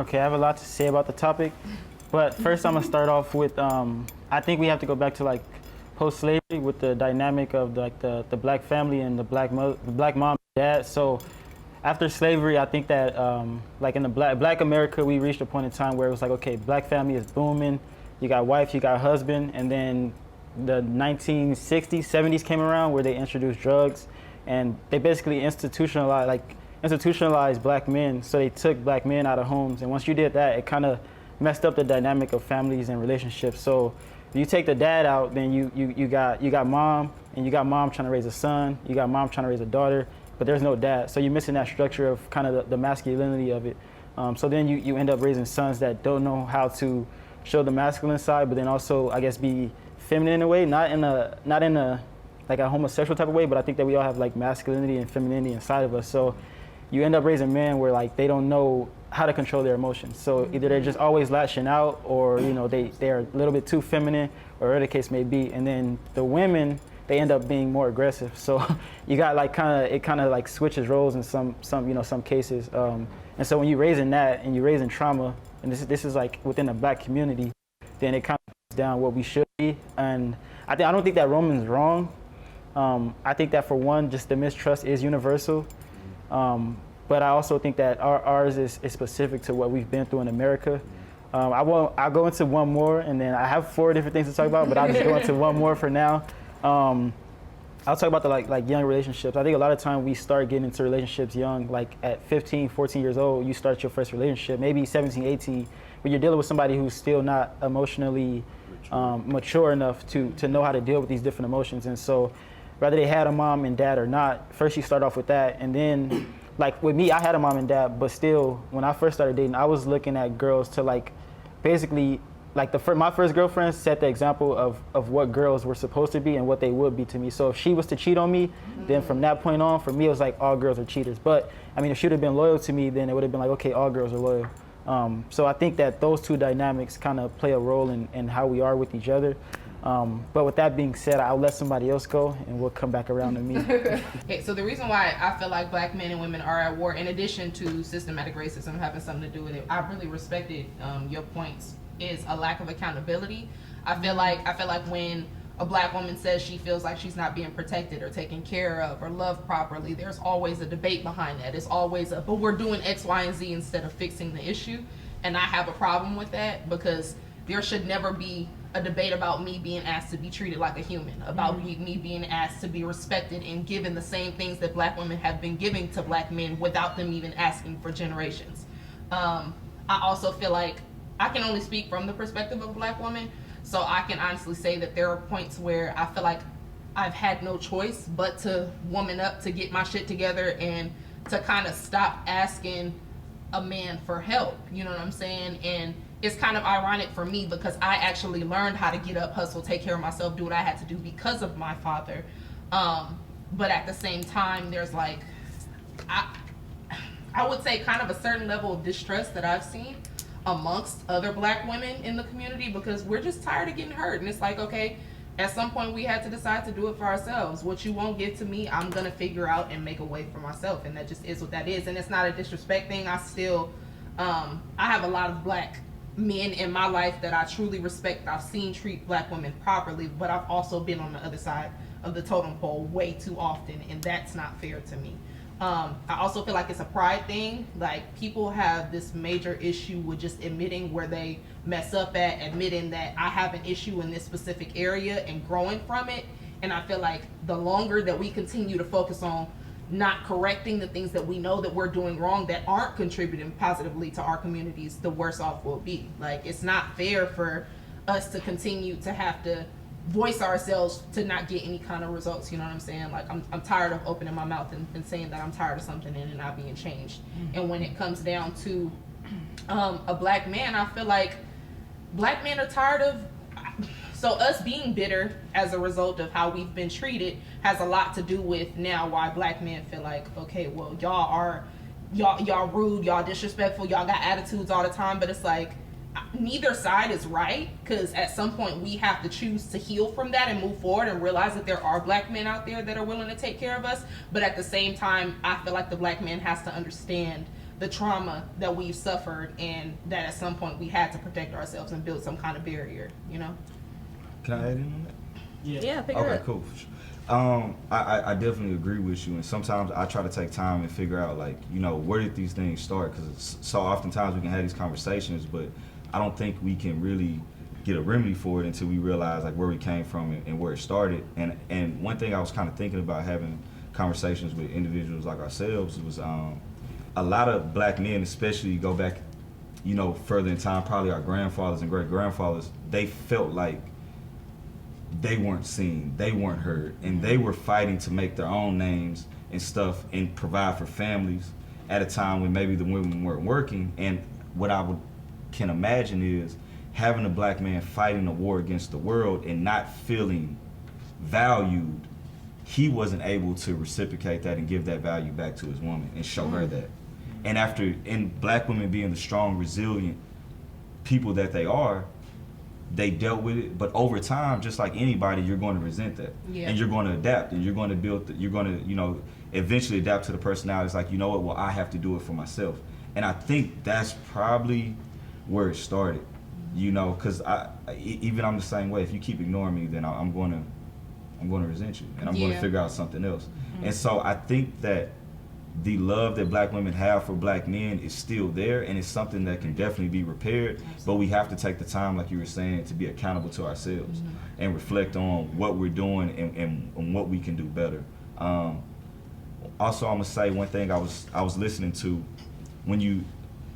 Okay, I have a lot to say about the topic, but first I'm gonna start off with I think we have to go back to like post-slavery with the dynamic of the black family and the black mom and dad. So after slavery, I think that like in the black America, we reached a point in time where it was like, okay, black family is booming. You got wife, you got husband, and then the 1960s, 70s came around where they introduced drugs, and they basically institutionalized black men. So they took black men out of homes, and once you did that, it kind of messed up the dynamic of families and relationships. So if you take the dad out, then you got mom, and you got mom trying to raise a son, you got mom trying to raise a daughter, but there's no dad. So you're missing that structure of kind of the masculinity of it. So then you end up raising sons that don't know how to show the masculine side, but then also, I guess, be feminine in a way, not in a like a homosexual type of way, but I think that we all have like masculinity and femininity inside of us. So you end up raising men where like they don't know how to control their emotions. So either they're just always lashing out, or they're a little bit too feminine, or whatever the case may be. And then the women, they end up being more aggressive. So you got like it kind of like switches roles in some cases. And so when you're raising that and you're raising trauma, and this is like within the black community, then it kind of puts down what we should be. And I don't think that Roman's wrong. I think that for one, just the mistrust is universal. But I also think that ours is specific to what we've been through in America. I'll go into one more, and then I have 4 different things to talk about, but I'll just go into one more for now. I'll talk about the like young relationships. I think a lot of time we start getting into relationships young, like at 15, 14 years old, you start your first relationship, maybe 17, 18, but you're dealing with somebody who's still not emotionally mature enough to know how to deal with these different emotions. And so whether they had a mom and dad or not, first you start off with that, and then like with me, I had a mom and dad, but still, when I first started dating, I was looking at girls to like, basically, like my first girlfriend set the example of what girls were supposed to be and what they would be to me. So if she was to cheat on me, then from that point on, for me, it was like all girls are cheaters. But I mean, if she would have been loyal to me, then it would have been like, okay, all girls are loyal. So I think that those two dynamics kind of play a role in how we are with each other. But with that being said, I'll let somebody else go, and we'll come back around to me. Okay, so the reason why I feel like black men and women are at war, in addition to systematic racism having something to do with it, I really respected your points, is a lack of accountability. I feel like when a black woman says she feels like she's not being protected or taken care of or loved properly, there's always a debate behind that. It's always but we're doing X, Y, and Z instead of fixing the issue. And I have a problem with that, because there should never be a debate about me being asked to be treated like a human, about me being asked to be respected and given the same things that black women have been giving to black men without them even asking for generations. I also feel like I can only speak from the perspective of a black woman, so I can honestly say that there are points where I feel like I've had no choice but to woman up, to get my shit together, and to kind of stop asking a man for help, you know what I'm saying? And it's kind of ironic for me, because I actually learned how to get up, hustle, take care of myself, do what I had to do because of my father. But at the same time, there's like, I would say kind of a certain level of distrust that I've seen amongst other black women in the community, because we're just tired of getting hurt. And it's like, okay, at some point we had to decide to do it for ourselves. What you won't give to me, I'm gonna figure out and make a way for myself. And that just is what that is. And it's not a disrespect thing. I still, I have a lot of black men in my life that I truly respect. I've seen treat black women properly, but I've also been on the other side of the totem pole way too often, and that's not fair to me. I also feel like it's a pride thing. Like, people have this major issue with just admitting where they mess up at, admitting that I have an issue in this specific area and growing from it. And I feel like the longer that we continue to focus on not correcting the things that we know that we're doing wrong that aren't contributing positively to our communities, the worse off we'll be. Like, it's not fair for us to continue to have to voice ourselves to not get any kind of results, you know what I'm saying? Like, I'm tired of opening my mouth and saying that I'm tired of something and it not being changed. And when it comes down to a black man, I feel like black men are tired of, so us being bitter as a result of how we've been treated has a lot to do with now why black men feel like, okay, well, y'all rude, y'all disrespectful, y'all got attitudes all the time. But it's like, neither side is right, because at some point we have to choose to heal from that and move forward and realize that there are black men out there that are willing to take care of us. But at the same time, I feel like the black man has to understand the trauma that we've suffered, and that at some point we had to protect ourselves and build some kind of barrier, you know? Can I add in on that? Yeah, figure Okay, it. cool. I definitely agree with you, and sometimes I try to take time and figure out, like, you know, where did these things start? Because so oftentimes we can have these conversations, but I don't think we can really get a remedy for it until we realize like where we came from and where it started. And one thing I was kind of thinking about having conversations with individuals like ourselves was a lot of black men, especially go back, you know, further in time, probably our grandfathers and great grandfathers, they felt like they weren't seen, they weren't heard, and they were fighting to make their own names and stuff and provide for families at a time when maybe the women weren't working. And what can imagine is having a black man fighting a war against the world and not feeling valued. He wasn't able to reciprocate that and give that value back to his woman and show her that. And black women being the strong, resilient people that they are, they dealt with it. But over time, just like anybody, you're going to resent that. Yeah. And you're going to adapt, and you're going to you're going to, you know, eventually adapt to the personality. It's like, you know what, well, I have to do it for myself. And I think that's probably where it started, you know, because even I'm the same way. If you keep ignoring me, then I'm going to resent you, and I'm going to figure out something else. Mm-hmm. And so I think that the love that black women have for black men is still there, and it's something that can definitely be repaired. Absolutely. But we have to take the time, like you were saying, to be accountable to ourselves, mm-hmm. and reflect on what we're doing and what we can do better. Also, I'm gonna say one thing. I was listening to when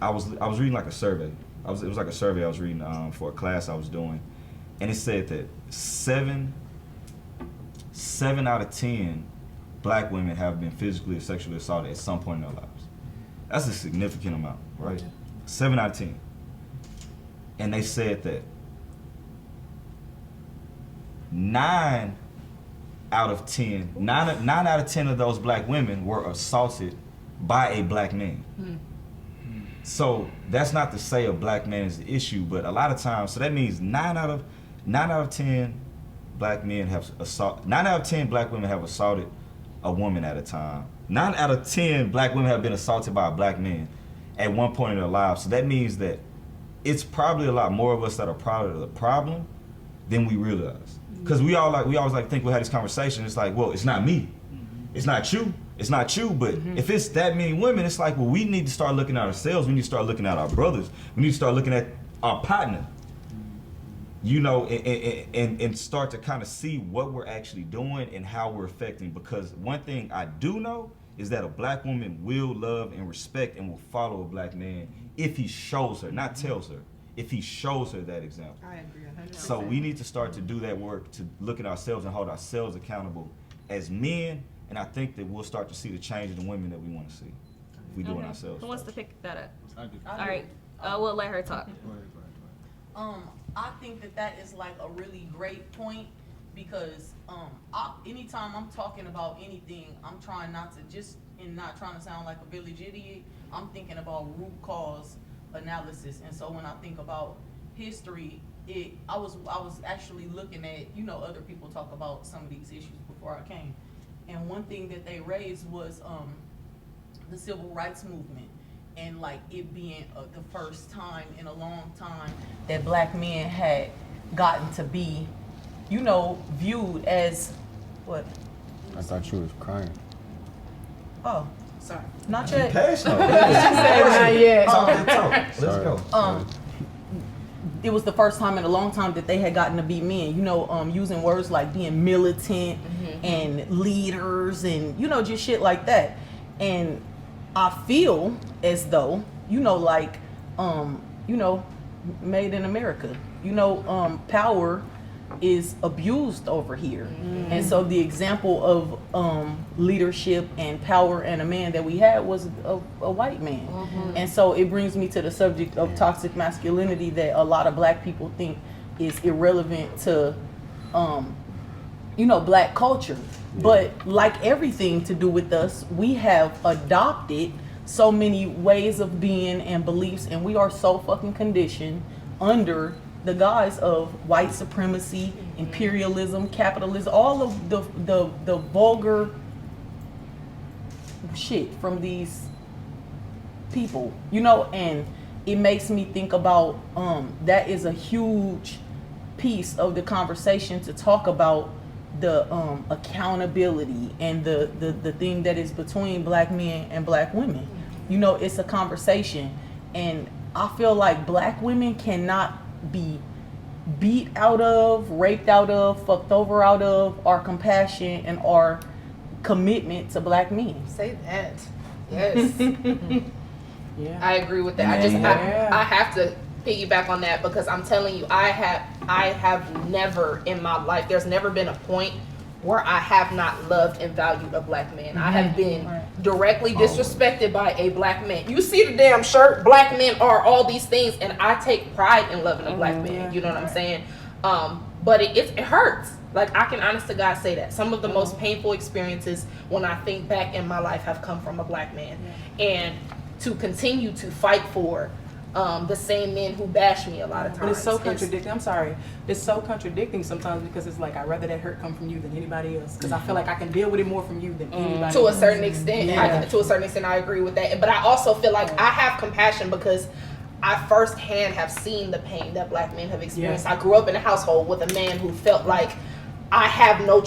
I was reading like a survey. It was like a survey I was reading for a class I was doing, and it said that seven out of 10 black women have been physically or sexually assaulted at some point in their lives. That's a significant amount, right? 7 out of 10. And they said that 9 out of 10 of those black women were assaulted by a black man. So that's not to say a black man is the issue, but a lot of times, so that means 9 out of 10 black men have 9 out of 10 black women have assaulted a woman at a time. 9 out of 10 black women have been assaulted by a black man at one point in their lives. So that means that it's probably a lot more of us that are part of the problem than we realize. Because we always like think we have this conversation. It's like, well, it's not me, it's not you, But if it's that many women, it's like, well, we need to start looking at ourselves. We need to start looking at our brothers. We need to start looking at our partner. You know, and start to kind of see what we're actually doing and how we're affecting. Because one thing I do know is that a black woman will love and respect and will follow a black man if he shows her, not tells her, if he shows her that example. I agree 100%. So we need to start to do that work, to look at ourselves and hold ourselves accountable as men. And I think that we'll start to see the change in the women that we want to see if we do it ourselves. Who wants to pick that up? I do. All right, we'll let her talk. Go ahead. I think that is like a really great point, because anytime I'm talking about anything, I'm trying not to sound like a village idiot. I'm thinking about root cause analysis. And so when I think about history, I was actually looking at, you know, other people talk about some of these issues before I came. And one thing that they raised was the civil rights movement, and like it being the first time in a long time that black men had gotten to be, you know, viewed as what? I thought you was crying. Oh, Sorry. not yet. Passionate. Not yet. Let's go. It was the first time in a long time that they had gotten to be men, you know, using words like being militant and leaders and, you know, just shit like that. And I feel as though, you know, like, you know, made in America, you know, power is abused over here. And so the example of leadership and power and a man that we had was a white man. And so it brings me to the subject of toxic masculinity that a lot of black people think is irrelevant to you know, black culture. But like everything to do with us, we have adopted so many ways of being and beliefs, and we are so fucking conditioned under the guise of white supremacy, imperialism, capitalism, all of the vulgar shit from these people, you know, and it makes me think about that is a huge piece of the conversation to talk about the accountability and the thing that is between black men and black women. You know, it's a conversation, and I feel like black women cannot be beat out of, raped out of, fucked over out of our compassion and our commitment to black men. Say that. Yes. Yeah. I agree with that. I have to piggyback on that because I'm telling you, I have never in my life, there's never been a point where I have not loved and valued a black man. I have been directly disrespected by a black man. You see the damn shirt, black men are all these things, and I take pride in loving a black man. You know what I'm saying? But it hurts. Like, I can honest to God say that. Some of the most painful experiences when I think back in my life have come from a black man. And to continue to fight for the same men who bash me a lot of times. But it's so contradicting. I'm sorry. It's so contradicting sometimes because it's like I'd rather that hurt come from you than anybody else because I feel like I can deal with it more from you than anybody to else. a certain extent. To a certain extent, I agree with that. But I also feel like I have compassion because I firsthand have seen the pain that black men have experienced. I grew up in a household with a man who felt like I have no,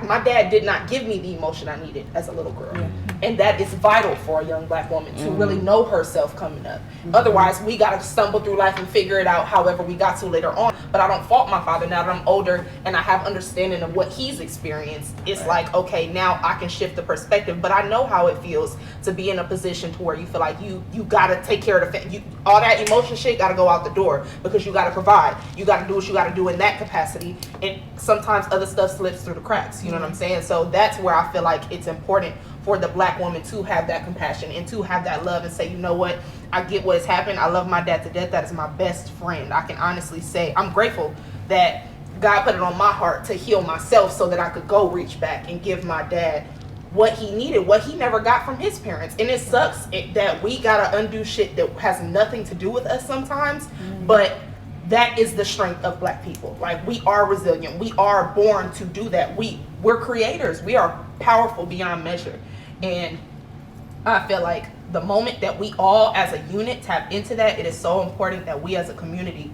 my dad did not give me the emotion I needed as a little girl. And that is vital for a young black woman to really know herself coming up. Otherwise, we got to stumble through life and figure it out however we got to later on. But I don't fault my father now that I'm older and I have understanding of what he's experienced. It's like, okay, now I can shift the perspective. But I know how it feels to be in a position to where you feel like you got to take care of the family. All that emotion shit got to go out the door because you got to provide. You got to do what you got to do in that capacity. And sometimes other stuff slips through the cracks. You know what I'm saying? So that's where I feel like it's important for the black woman to have that compassion and to have that love and say, you know what, I get what has happened. I love my dad to death. That is my best friend. I can honestly say I'm grateful that God put it on my heart to heal myself so that I could go reach back and give my dad what he needed, what he never got from his parents. And it sucks that we gotta undo shit that has nothing to do with us sometimes, but that is the strength of black people. Like, we are resilient. We are born to do that. We're creators. We are powerful beyond measure. And I feel like the moment that we all as a unit tap into that, it is so important that we as a community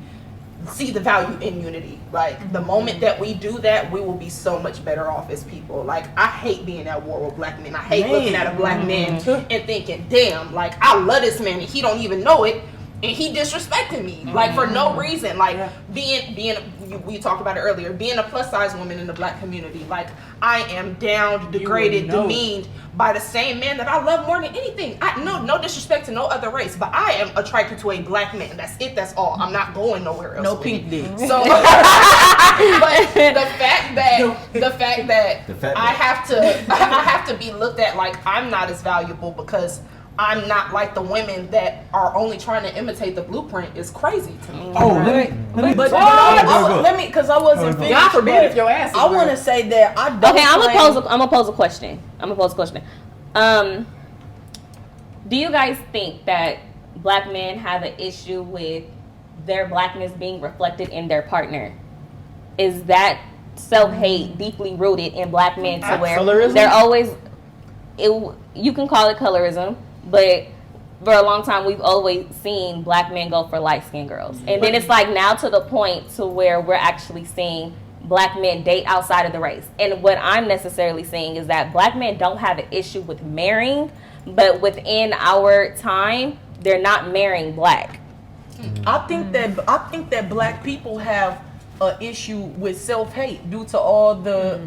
see the value in unity. Like, the moment that we do that, we will be so much better off as people. Like, I hate being at war with black men. I hate looking at a black man and thinking, damn, like, I love this man and he don't even know it. And he disrespected me, like, for no reason. Like, we talked about it earlier, being a plus size woman in the black community. Like, I am down, degraded, demeaned by the same man that I love more than anything. No disrespect to no other race, but I am attracted to a black man. That's it, that's all. I'm not going nowhere else. No pink dick. So, but the fact that I have to be looked at like I'm not as valuable because I'm not like the women that are only trying to imitate the blueprint is crazy to me. Let me, because I wasn't finished. God forbid if your ass is I want to say that I don't. Okay, I'm gonna pose a question. Do you guys think that black men have an issue with their blackness being reflected in their partner? Is that self-hate deeply rooted in black men to where Colorism? they're always? You can call it colorism. But for a long time, we've always seen black men go for light-skinned girls. And then it's like now to the point to where we're actually seeing black men date outside of the race. And what I'm necessarily seeing is that black men don't have an issue with marrying, but within our time, they're not marrying black. I think that black people have an issue with self-hate due to all the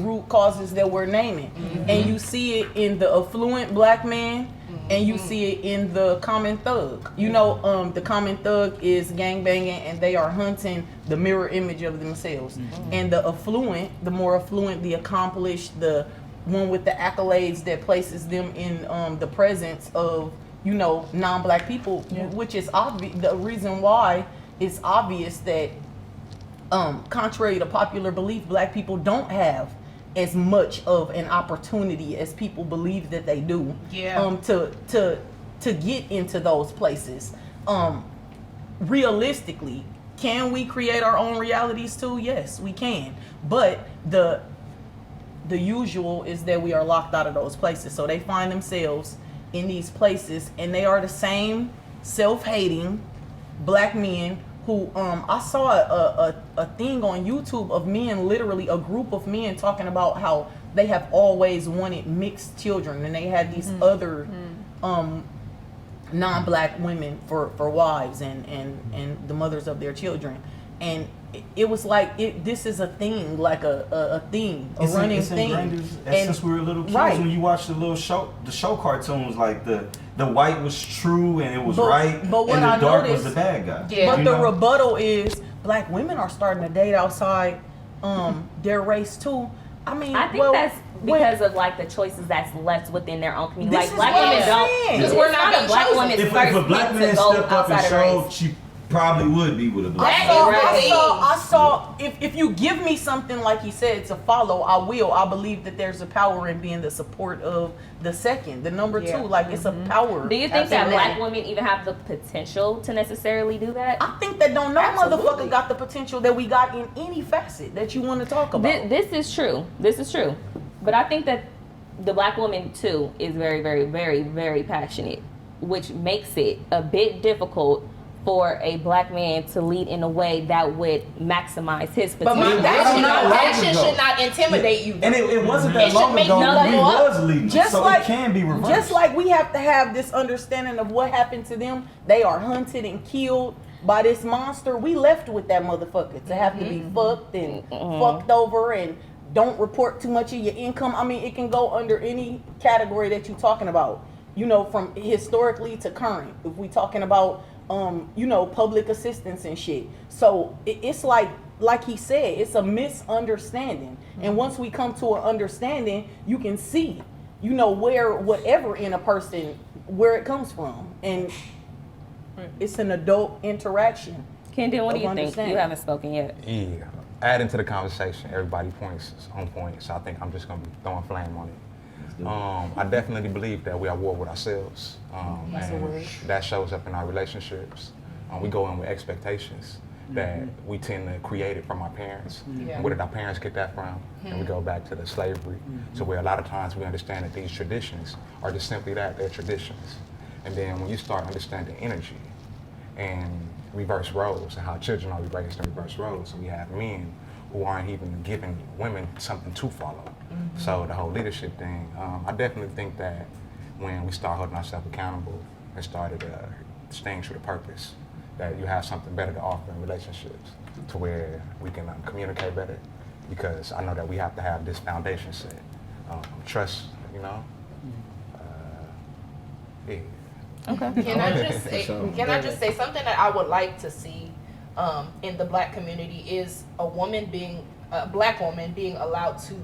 root causes that we're naming. And you see it in the affluent black man, and you see it in the common thug. You know, the common thug is gangbanging and they are hunting the mirror image of themselves. And the affluent, the more affluent, the accomplished, the one with the accolades that places them in the presence of, you know, non-black people, which is obvious. The reason why it's obvious that contrary to popular belief, black people don't have as much of an opportunity as people believe that they do to get into those places. Realistically, can we create our own realities too? Yes, we can. But the usual is that we are locked out of those places. So they find themselves in these places, and they are the same self-hating black men who I saw a thing on YouTube of men, literally a group of men talking about how they have always wanted mixed children, and they had these other non-black women for wives and the mothers of their children. And it was like this is a thing, like a thing, a running thing. Since we were little kids, when you watch the show cartoons, like the white was true and it was right, but what and the I dark noticed, was the bad guy. Yeah. But the rebuttal is black women are starting to date outside their race too. I mean, I think that's because of like the choices that's left within their own community. This Like is black what women I'm don't. saying. It's We're not not a being black chosen. woman's If first a black pick man to go stepped up and outside of showed, race. she probably would be with a black I man. saw if you give me something like he said to follow, I will. I believe that there's a power in being the support of the second, the number Yeah. two. Like it's a power. Do you think that Absolutely. black women even have the potential to necessarily do that? I think that no Absolutely. motherfucker got the potential that we got in any facet that you want to talk about. This is true. This is true. But I think that the black woman too is very, very, very, very passionate, which makes it a bit difficult for a black man to lead in a way that would maximize his But potential. my passion ago. should not intimidate you. And it wasn't It that should long make ago you we level up. was leading, Just so like- it can be reversed. Just like we have to have this understanding of what happened to them, they are hunted and killed by this monster. We left with that motherfucker to have to be fucked and fucked over and don't report too much of your income. I mean, it can go under any category that you're talking about, you know, from historically to current. If we talking about, you know, public assistance and shit. So it's like he said, it's a misunderstanding. And once we come to an understanding, you can see, you know, where whatever in a person, where it comes from. And it's an adult interaction. Kendon, what do of you think? understanding. You haven't spoken yet. Yeah. Adding to the conversation, everybody points is on point, so I think I'm just gonna be throwing flame on it. I definitely believe that we are at war with ourselves, and that shows up in our relationships. We go in with expectations that we tend to create it from our parents. Yeah. And where did our parents get that from? And we go back to the slavery. So where a lot of times we understand that these traditions are just simply that, they're traditions. And then when you start understanding energy and reverse roles and how children are raised in reverse roles, so we have men who aren't even giving women something to follow. So the whole leadership thing, I definitely think that when we start holding ourselves accountable and started staying true to purpose, that you have something better to offer in relationships to where we can communicate better, because I know that we have to have this foundation set. Trust, you know? Yeah. Okay. Can I just say something that I would like to see in the black community is a black woman being allowed to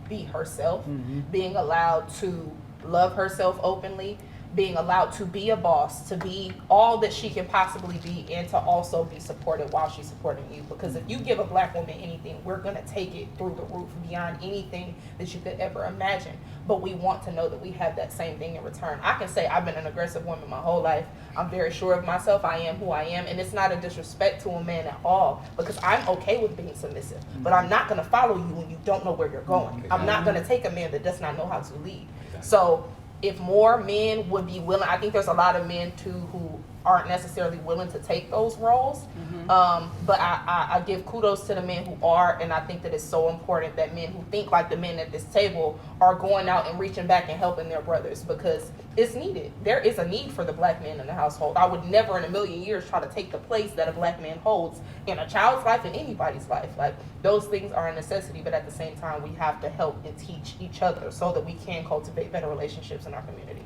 be herself, being allowed to love herself openly, being allowed to be a boss, to be all that she can possibly be, and to also be supported while she's supporting you. Because if you give a black woman anything, we're going to take it through the roof beyond anything that you could ever imagine. But we want to know that we have that same thing in return. I can say I've been an aggressive woman my whole life. I'm very sure of myself. I am who I am. And it's not a disrespect to a man at all, because I'm okay with being submissive. But I'm not going to follow you when you don't know where you're going. I'm not going to take a man that does not know how to lead. So if more men would be willing, I think there's a lot of men too who aren't necessarily willing to take those roles. But I give kudos to the men who are, and I think that it's so important that men who think like the men at this table are going out and reaching back and helping their brothers, because it's needed. There is a need for the black man in the household. I would never in a million years try to take the place that a black man holds in a child's life, in anybody's life. Like, those things are a necessity, but at the same time, we have to help and teach each other so that we can cultivate better relationships in our community.